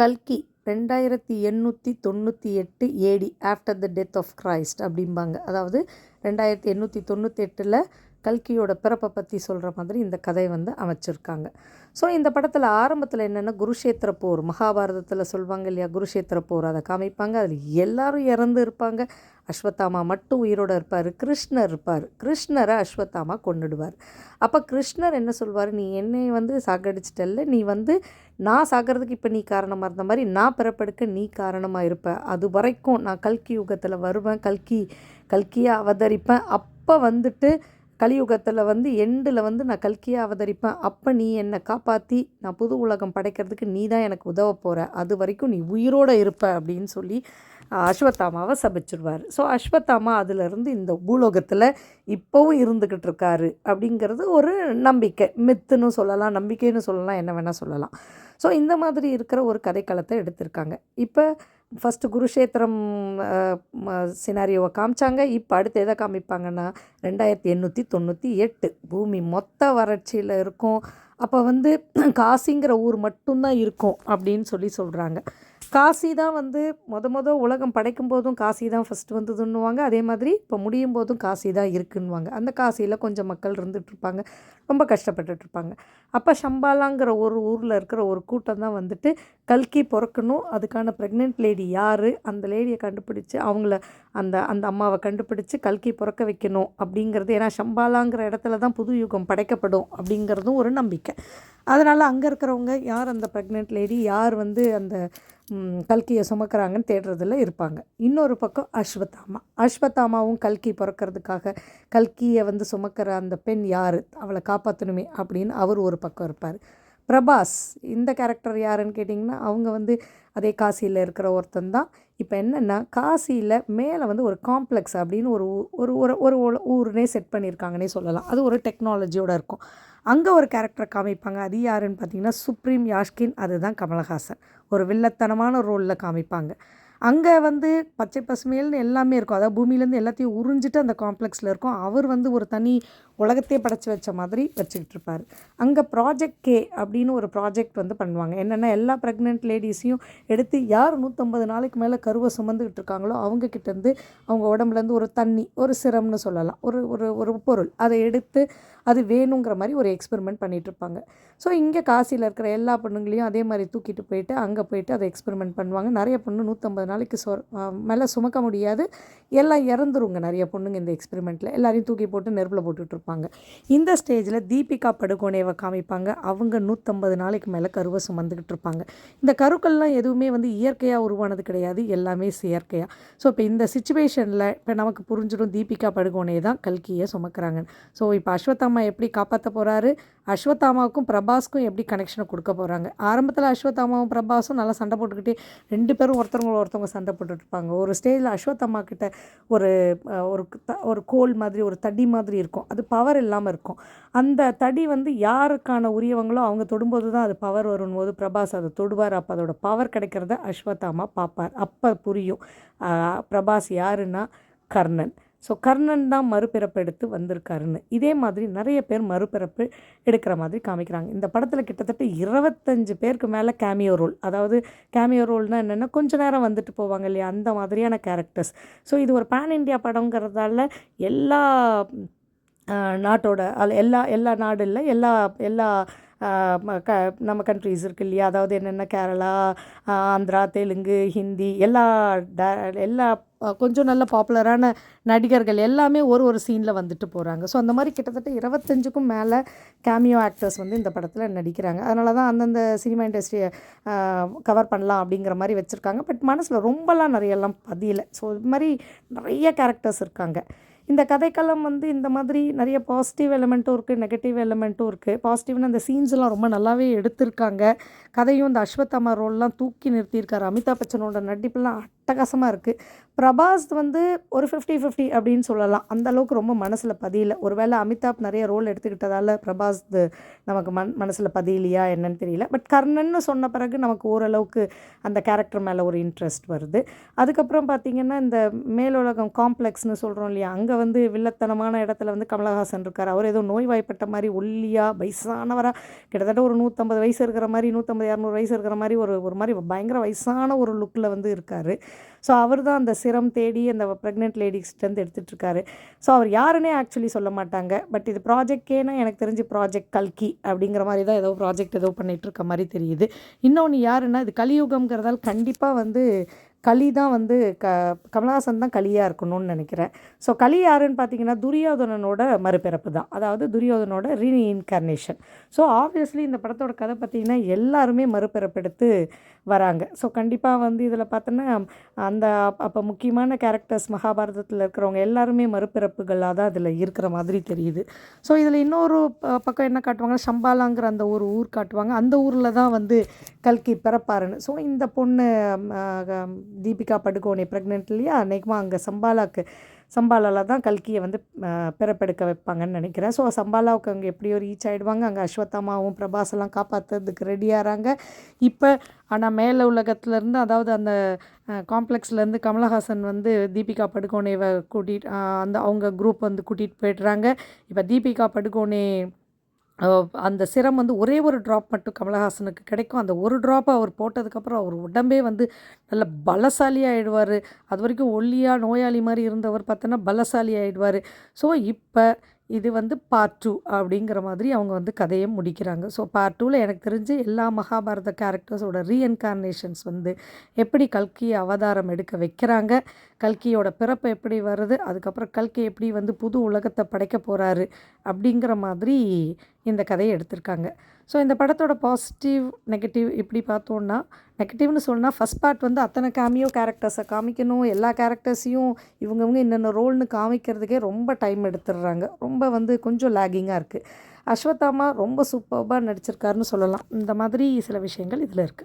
கல்கி 2898 AD after the death of Christ அப்படிம்பாங்க. அதாவது 2898 கல்கியோட பிறப்பை பற்றி சொல்கிற மாதிரி இந்த கதை வந்து அமைச்சிருக்காங்க. ஸோ இந்த படத்தில் ஆரம்பத்தில் என்னென்னா குருஷேத்திர போர், மகாபாரதத்தில் சொல்லுவாங்க இல்லையா, குருஷேத்திர போர் அதை காமிப்பாங்க. அதில் எல்லாரும் இறந்து இருப்பாங்க. அஸ்வத்தாமா மட்டும் உயிரோடு இருப்பார். கிருஷ்ணர் இருப்பார். கிருஷ்ணரை அஸ்வத்தாமா கொன்னுடுவார். அப்போ கிருஷ்ணர் என்ன சொல்வார், நீ என்னை வந்து சாகடிச்சிட்டல்ல, நீ வந்து நான் சாகிறதுக்கு இப்போ நீ காரணமாக இருந்த மாதிரி நான் பிறப்பெடுக்க நீ காரணமாக இருப்ப. அது வரைக்கும் நான் கல்கி யுகத்தில் வருவேன், கல்கியாக அவதரிப்பேன். அப்போ வந்துட்டு கலியுகத்தில் வந்து எண்டில் வந்து நான் கல்கியாக அவதரிப்பேன். அப்போ நீ என்னை காப்பாற்றி நான் புது உலகம் படைக்கிறதுக்கு நீ தான் எனக்கு உதவ போகிற. அது வரைக்கும் நீ உயிரோடு இருப்ப அப்படின்னு சொல்லி அஸ்வத்தாமாவை சபிச்சிருவார். ஸோ அஸ்வத்தாமா அதிலிருந்து இந்த பூலோகத்தில் இப்போவும் இருந்துக்கிட்டு இருக்காரு அப்படிங்கிறது ஒரு நம்பிக்கை. மித்துன்னு சொல்லலாம், நம்பிக்கைன்னு சொல்லலாம், என்ன வேணால் சொல்லலாம். ஸோ இந்த மாதிரி இருக்கிற ஒரு கதைக்களத்தை எடுத்திருக்காங்க. இப்போ ஃபஸ்ட்டு குருஷேத்திரம் சினாரியோவை காமிச்சாங்க. இப்போ அடுத்து எதை காமிப்பாங்கன்னா 2898 பூமி மொத்த வறட்சியில் இருக்கும். அப்போ வந்து காசிங்கிற ஊர் மட்டும்தான் இருக்கும் அப்படின்னு சொல்கிறாங்க. காசி தான் வந்து உலகம் படைக்கும் போதும் காசி தான் ஃபஸ்ட்டு வந்ததுன்னுவாங்க. அதே மாதிரி இப்போ முடியும் போதும் காசி தான் இருக்குன்னுவாங்க. அந்த காசியில் கொஞ்சம் மக்கள் இருந்துகிட்ருப்பாங்க, ரொம்ப கஷ்டப்பட்டுட்ருப்பாங்க. அப்போ சம்பாலாங்கிற ஒரு ஊரில் இருக்கிற ஒரு கூட்டம் தான் வந்துட்டு கல்கி பிறக்கணும், அதுக்கான ப்ரெக்னென்ட் லேடி யார், அந்த லேடியை கண்டுபிடிச்சி அவங்கள அந்த அந்த அம்மாவை கண்டுபிடிச்சி கல்கி பிறக்க வைக்கணும் அப்படிங்கிறது. ஏன்னா சம்பாலாங்கிற இடத்துல தான் புது யுகம் படைக்கப்படும் அப்படிங்கிறதும் ஒரு நம்பிக்கை. அதனால் அங்கே இருக்கிறவங்க யார் அந்த ப்ரெக்னென்ட் லேடி, யார் வந்து அந்த கல்கியை சுமக்கிறாங்கன்னு தேடுறதில் இருப்பாங்க. இன்னொரு பக்கம் அஸ்வத்தாமாவும் கல்கி பிறக்கிறதுக்காக கல்கியை வந்து சுமக்கிற அந்த பெண் யார், அவளை காப்பாற்றணுமே அப்படின்னு அவர் ஒரு பக்கம் இருப்பார். பிரபாஸ் இந்த கேரக்டர் யாருன்னு கேட்டிங்கன்னா அவங்க வந்து அதே காசியில் இருக்கிற ஒருத்தன் தான். இப்போ என்னென்னா காசியில் மேலே வந்து ஒரு காம்ப்ளெக்ஸ் அப்படின்னு ஒரு ஒரு ஒரு ஊருனே செட் பண்ணியிருக்காங்கன்னே சொல்லலாம். அது ஒரு டெக்னாலஜியோடு இருக்கும். அங்கே ஒரு கேரக்டரை காமிப்பாங்க. அது யாருன்னு பார்த்தீங்கன்னா சுப்ரீம் யாஷ்கின், அதுதான் கமலஹாசன். ஒரு வில்லத்தனமான ரோலில் காமிப்பாங்க. அங்கே வந்து பச்சை பசுமையில்னு எல்லாமே இருக்கும். அதாவது பூமியிலேருந்து எல்லாத்தையும் உறிஞ்சிட்டு அந்த காம்ப்ளெக்ஸில் இருக்கும். அவர் வந்து ஒரு தனி உலகத்தையே படைச்சி வச்ச மாதிரி வச்சுக்கிட்டு இருப்பார். அங்கே ப்ராஜெக்ட் கே அப்படின்னு ஒரு ப்ராஜெக்ட் வந்து பண்ணுவாங்க. என்னென்னா எல்லா ப்ரெக்னென்ட் லேடிஸையும் எடுத்து யார் 150 நாளைக்கு மேலே கருவை சுமந்துக்கிட்டு இருக்காங்களோ அவங்கக்கிட்டேருந்து அவங்க உடம்புலேருந்து ஒரு தண்ணி, ஒரு சிரம்னு சொல்லலாம், ஒரு ஒரு ஒரு பொருள் அதை எடுத்து அது வேணுங்கிற மாதிரி ஒரு எக்ஸ்பெரிமெண்ட் பண்ணிகிட்ருப்பாங்க. ஸோ இங்கே காசியில் இருக்கிற எல்லா பொண்ணுங்களையும் அதே மாதிரி தூக்கிட்டு போயிட்டு அங்கே போயிட்டு அதை எக்ஸ்பெரிமெண்ட் பண்ணுவாங்க. நிறைய பொண்ணு 150 நாளைக்கு மேலே சுமக்க முடியாது, எல்லாம் இறந்துருங்க நிறைய பொண்ணுங்க இந்த எக்ஸ்பெரிமெண்ட்டில். எல்லாரையும் தூக்கி போட்டு நெருப்பில் போட்டுட்ருப்பாங்க. இந்த ஸ்டேஜில் தீபிகா படுகோனேவை காமிப்பாங்க. அவங்க 150 நாளைக்கு மேலே கருவை சுமந்துக்கிட்டு இருப்பாங்க. இந்த கருக்கள்லாம் எதுவுமே வந்து இயற்கையாக உருவானது கிடையாது, எல்லாமே செயற்கையாக. ஸோ இப்போ இந்த சுச்சுவேஷனில் இப்போ நமக்கு புரிஞ்சிடும் தீபிகா படுகோனே தான் கல்கியை சுமக்கிறாங்க. ஸோ இப்போ அஸ்வத்தாமா எப்படி காப்பாற்ற போகிறாரு, அஸ்வத்தாமாவுக்கும் பிரபாஸ்க்கும் எப்படி கனெக்ஷனை கொடுக்க போகிறாங்க. ஆரம்பத்தில் அஸ்வத்தாமாவும் பிரபாஸும் நல்லா சண்டை போட்டுக்கிட்டே 2 பேரும் ஒருத்தவங்க சண்டை போட்டுட்ருப்பாங்க. ஒரு ஸ்டேஜில் அஸ்வத்தாமா கிட்ட ஒரு கோல் மாதிரி ஒரு தடி மாதிரி இருக்கும். அது பவர் இல்லாமல் இருக்கும். அந்த தடி வந்து யாருக்கான உரியவங்களோ அவங்க தொடும்போது தான் அது பவர் வரும்போது பிரபாஸ் அதை தொடுவார். அப்போ அதோட பவர் கிடைக்கிறத அஸ்வத்தாமா பார்ப்பார். அப்போ புரியும் பிரபாஸ் யாருன்னா கர்ணன். ஸோ கர்ணன் தான் மறுபிறப்பு எடுத்து வந்திருக்காருன்னு. இதே மாதிரி நிறைய பேர் மறுபிறப்பு எடுக்கிற மாதிரி காமிக்கிறாங்க. இந்த படத்தில் கிட்டத்தட்ட 25 பேருக்கு மேலே கேமியோ ரோல். அதாவது கேமியோ ரோல்னால் என்னென்னா கொஞ்சம் நேரம் வந்துட்டு போவாங்க இல்லையா, அந்த மாதிரியான கேரக்டர்ஸ். ஸோ இது ஒரு பேன் இண்டியா படங்கிறதால எல்லா நாட்டோட எல்லா நாடு இல்லை, எல்லா எல்லா நம்ம கண்ட்ரீஸ் இருக்குது இல்லையா, அதாவது என்னென்ன கேரளா, ஆந்திரா, தெலுங்கு, ஹிந்தி, எல்லா கொஞ்சம் நல்ல பாப்புலரான நடிகர்கள் எல்லாமே ஒரு சீனில் வந்துட்டு போகிறாங்க. ஸோ அந்த மாதிரி கிட்டத்தட்ட 25க்கும் மேலே கேமியோ ஆக்டர்ஸ் வந்து இந்த படத்தில் நடிக்கிறாங்க. அதனால தான் அந்தந்த சினிமா இண்டஸ்ட்ரியை கவர் பண்ணலாம் அப்படிங்கிற மாதிரி வச்சுருக்காங்க. பட் மனசில் ரொம்பலாம் நிறையெல்லாம் பதியலை. ஸோ இது மாதிரி நிறைய கேரக்டர்ஸ் இருக்காங்க. இந்த கதைக்களம் வந்து இந்த மாதிரி நிறைய பாசிட்டிவ் எலிமெண்ட்டும் இருக்குது, நெகட்டிவ் எலிமெண்ட்டும் இருக்குது. பாசிட்டிவ்னு அந்த சீன்ஸ்லாம் ரொம்ப நல்லாவே எடுத்திருக்காங்க. கதையும் இந்த அஸ்வத்தாமா ரோல்லாம் தூக்கி நிறுத்தியிருக்காரு. அமிதாப் பச்சனோட நடிப்புலாம் அட்டகாசமாக இருக்குது. பிரபாஸ் வந்து ஒரு 50-50 அப்படின்னு சொல்லலாம். அந்த அளவுக்கு ரொம்ப மனசில் பதியல. ஒருவேளை அமிதாப் நிறைய ரோல் எடுத்துக்கிட்டதால பிரபாஸ் நமக்கு மனசில் பதியலையா என்னன்னு தெரியல. பட் கர்ணன்னு சொன்ன பிறகு நமக்கு ஓரளவுக்கு அந்த கேரக்டர் மேலே ஒரு இன்ட்ரெஸ்ட் வருது. அதுக்கப்புறம் பார்த்திங்கன்னா இந்த மேலுலகம் காம்ப்ளெக்ஸ்னு சொல்கிறோம் இல்லையா, அங்கே வந்து வில்லத்தனமான இடத்துல வந்து கமலஹாசன் இருக்கார். அவர் ஏதோ நோய்வாய்ப்பட்ட மாதிரி ஒல்லியாக வயசானவராக கிட்டத்தட்ட ஒரு 150 வயசு இருக்கிற மாதிரி 150-200 வயசு இருக்கிற மாதிரி ஒரு மாதிரி பயங்கர வயசான ஒரு லுக்கில் வந்து இருக்கார். ஸோ அவர் தான் அந்த சிரம் தேடி அந்த ப்ரெக்னென்ட் லேடிஸ்லேருந்து எடுத்துகிட்ருக்காரு. ஸோ அவர் யாருன்னே ஆக்சுவலி சொல்ல மாட்டாங்க. பட் இது ப்ராஜெக்டேனா எனக்கு தெரிஞ்சு ப்ராஜெக்ட் கல்கி அப்படிங்கிற மாதிரி தான் ஏதோ ப்ராஜெக்ட் ஏதோ பண்ணிகிட்ருக்க மாதிரி தெரியுது. இன்னொன்று யாருன்னா இது கலியுகம்ங்கிறதால் கண்டிப்பாக வந்து களி தான் வந்து கமலஹாசன் தான் களியாக இருக்கணும்னு நினைக்கிறேன். ஸோ களி யாருன்னு பார்த்தீங்கன்னா துரியோதனனோட மறுபிறப்பு தான், அதாவது துரியோதனோட ரீஇன்கார்னேஷன். ஸோ ஆப்வியஸ்லி இந்த படத்தோட கதை பார்த்திங்கன்னா எல்லாருமே மறுபிறப்பெடுத்து வராங்க. ஸோ கண்டிப்பாக வந்து இதில் பார்த்தோன்னா அந்த அப்போ முக்கியமான கேரக்டர்ஸ் மகாபாரதத்தில் இருக்கிறவங்க எல்லாருமே மறுபிறப்புகளாக தான் இதில் இருக்கிற மாதிரி தெரியுது. ஸோ இதில் இன்னொரு பக்கம் என்ன காட்டுவாங்கன்னா சம்பாலாங்கிற அந்த ஒரு ஊர் காட்டுவாங்க. அந்த ஊரில் தான் வந்து கல்கி பிறப்பாருன்னு. ஸோ இந்த பொண்ணு தீபிகா படுகோனே ப்ரெக்னென்ட் இல்லையா, அன்றைக்குமா அங்கே சம்பாலாவில் தான் கல்கியை வந்து பிறப்பெடுக்க வைப்பாங்கன்னு நினைக்கிறேன். ஸோ சம்பாலாவுக்கு அங்கே எப்படியோ ரீச் ஆகிடுவாங்க. அங்கே அஸ்வத்தாமாவும் பிரபாஸ் எல்லாம் காப்பாற்றுறதுக்கு ரெடியாகிறாங்க. இப்போ ஆனால் மேலே உலகத்துலேருந்து, அதாவது அந்த காம்ப்ளெக்ஸ்லேருந்து கமலஹாசன் வந்து தீபிகா படுகோனேவை கூட்டிகிட்டு அவங்க குரூப் வந்து கூட்டிகிட்டு போய்ட்றாங்க. இப்போ தீபிகா படுகோனே அந்த சிரம் வந்து ஒரே ஒரு ட்ராப் மட்டும் கமலஹாசனுக்கு கிடைக்கும். அந்த ஒரு ட்ராப்பை அவர் போட்டதுக்கப்புறம் அவர் உடம்பே வந்து நல்ல பலசாலி ஆகிடுவார். அது வரைக்கும் ஒல்லியாக நோயாளி மாதிரி இருந்தவர் பார்த்தோன்னா பலசாலி ஆகிடுவார். ஸோ இப்போ இது வந்து பார்ட் 2 அப்படிங்கிற மாதிரி அவங்க வந்து கதையை முடிக்கிறாங்க. ஸோ பார்ட் 2ல் எனக்கு தெரிஞ்சு எல்லா மகாபாரத கேரக்டர்ஸோட ரீஎன்கார்னேஷன்ஸ் வந்து எப்படி கல்கியை அவதாரம் எடுக்க வைக்கிறாங்க, கல்கியோட பிறப்பு எப்படி வருது, அதுக்கப்புறம் கல்கி எப்படி வந்து புது உலகத்தை படைக்க போகிறாரு அப்படிங்கிற மாதிரி இந்த கதையை எடுத்திருக்காங்க. ஸோ இந்த படத்தோட பாசிட்டிவ் நெகட்டிவ் இப்படி பார்த்தோன்னா, நெகட்டிவ்னு சொன்னால் ஃபஸ்ட் பார்ட் வந்து அத்தனை கேமியோ கேரக்டர்ஸை காமிக்கணும், எல்லா கேரக்டர்ஸையும் இவங்கவுங்க என்னென்ன ரோல்னு காமிக்கிறதுக்கே ரொம்ப டைம் எடுத்துடுறாங்க. ரொம்ப வந்து கொஞ்சம் லேகிங்காக இருக்குது. அஸ்வத்தாமா ரொம்ப சூப்பர்பாக நடிச்சிருக்காருன்னு சொல்லலாம். இந்த மாதிரி சில விஷயங்கள் இதில் இருக்குது.